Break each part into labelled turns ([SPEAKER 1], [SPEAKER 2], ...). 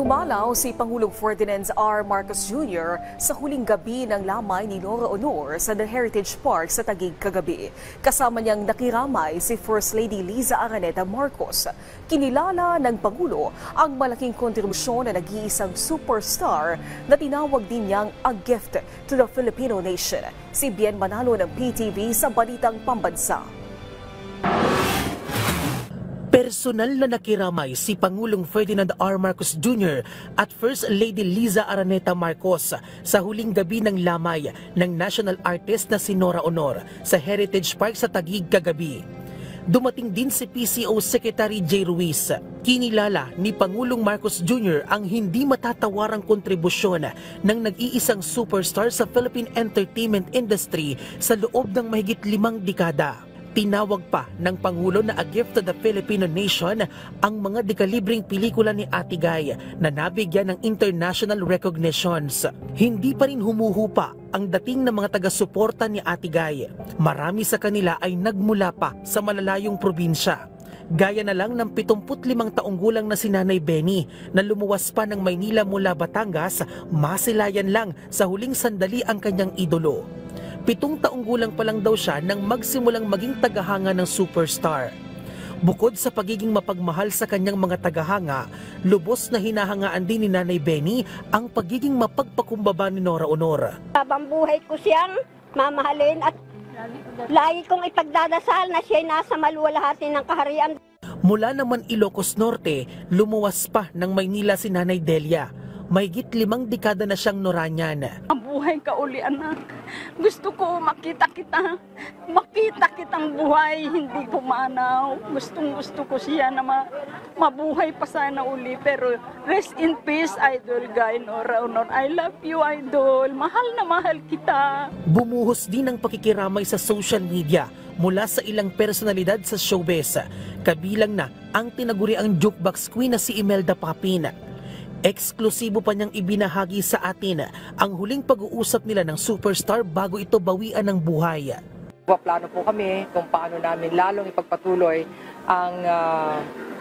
[SPEAKER 1] Pumalaw si Pangulong Ferdinand R. Marcos Jr. sa huling gabi ng lamay ni Nora Honor sa The Heritage Park sa Taguig kagabi. Kasama niyang nakiramay si First Lady Liza Araneta Marcos. Kinilala ng Pangulo ang malaking kontribusyon na nag-iisang superstar na tinawag din niyang a gift to the Filipino nation. Si Bien Manalo ng PTV sa Balitang Pambansa.
[SPEAKER 2] Personal na nakiramay si Pangulong Ferdinand R. Marcos Jr. at First Lady Liza Araneta Marcos sa huling gabi ng lamay ng national artist na si Nora Honor sa Heritage Park sa Taguig kagabi. Dumating din si PCO Secretary J. Ruiz. Kinilala ni Pangulong Marcos Jr. ang hindi matatawarang kontribusyon ng nag-iisang superstar sa Philippine entertainment industry sa loob ng mahigit 5 dekada. Tinawag pa ng Pangulo na a gift to the Filipino nation ang mga dekalibreng pelikula ni Ate Guy na nabigyan ng international recognitions. Hindi pa rin humuhupa ang dating ng mga taga-suporta ni Ate Guy. Marami sa kanila ay nagmula pa sa malalayong probinsya. Gaya na lang ng 75 taong gulang na si Nanay Benny na lumuwas pa ng Maynila mula Batangas, masilayan lang sa huling sandali ang kanyang idolo. 7 taong gulang pa lang daw siya nang magsimulang maging tagahanga ng superstar. Bukod sa pagiging mapagmahal sa kanyang mga tagahanga, lubos na hinahangaan din ni Nanay Benny ang pagiging mapagpakumbaba ni Nora Honor.
[SPEAKER 3] Habang buhay ko siyang mamahalin at lagi kong ipagdadasal na siya'y nasa maluwalhati ng kaharian.
[SPEAKER 2] Mula naman Ilocos Norte, lumuwas pa ng Maynila si Nanay Delia. Mahigit 5 dekada na siyang Noranyan.
[SPEAKER 4] Buhay ka uli, anak. Gusto ko makita kitang buhay, hindi pumanaw. Gusto ko siya na mabuhay pa sana uli. Pero rest in peace, Idol Guy Nora Honor. I love you, Idol. Mahal na mahal kita.
[SPEAKER 2] Bumuhos din ang pakikiramay sa social media mula sa ilang personalidad sa showbiz. Kabilang na ang tinaguriang jukebox queen na si Imelda Papin. Eksklusibo pa niyang ibinahagi sa atin ang huling pag-uusap nila ng superstar bago ito bawian ng buhay.
[SPEAKER 5] Plano po kami kung paano namin lalong ipagpatuloy ang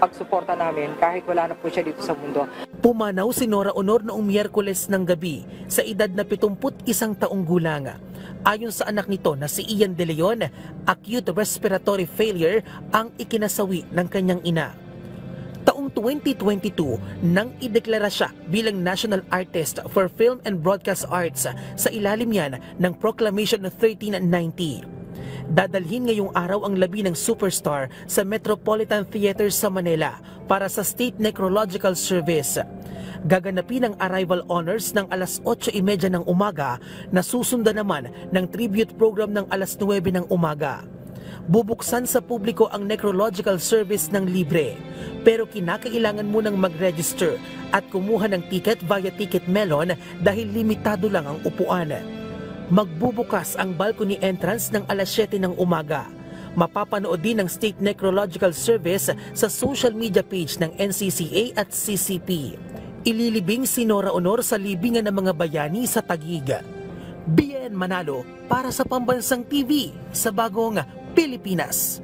[SPEAKER 5] pagsuporta namin kahit wala na po siya dito sa mundo.
[SPEAKER 2] Pumanaw si Nora Honor noong Miyerkules ng gabi sa edad na 71 taong gulang. Ayon sa anak nito na si Ian De Leon, acute respiratory failure ang ikinasawi ng kanyang ina. Taong 2022 nang ideklara siya bilang National Artist for Film and Broadcast Arts sa ilalim yan ng Proclamation 1390. Dadalhin ngayong araw ang labi ng superstar sa Metropolitan Theater sa Manila para sa State Necrological Service. Gaganapin ang arrival honors ng alas 8:30 ng umaga na susundan naman ng tribute program ng alas 9 ng umaga. Bubuksan sa publiko ang necrological service ng libre, pero kinakailangan munang mag-register at kumuha ng ticket via Ticket Melon dahil limitado lang ang upuan. Magbubukas ang balcony entrance ng alas 7 ng umaga. Mapapanood din ng State Necrological Service sa social media page ng NCCA at CCP. Ililibing si Nora Honor sa libingan ng mga bayani sa Taguig. Bien Manalo para sa Pambansang TV sa Bagong Pilipinas.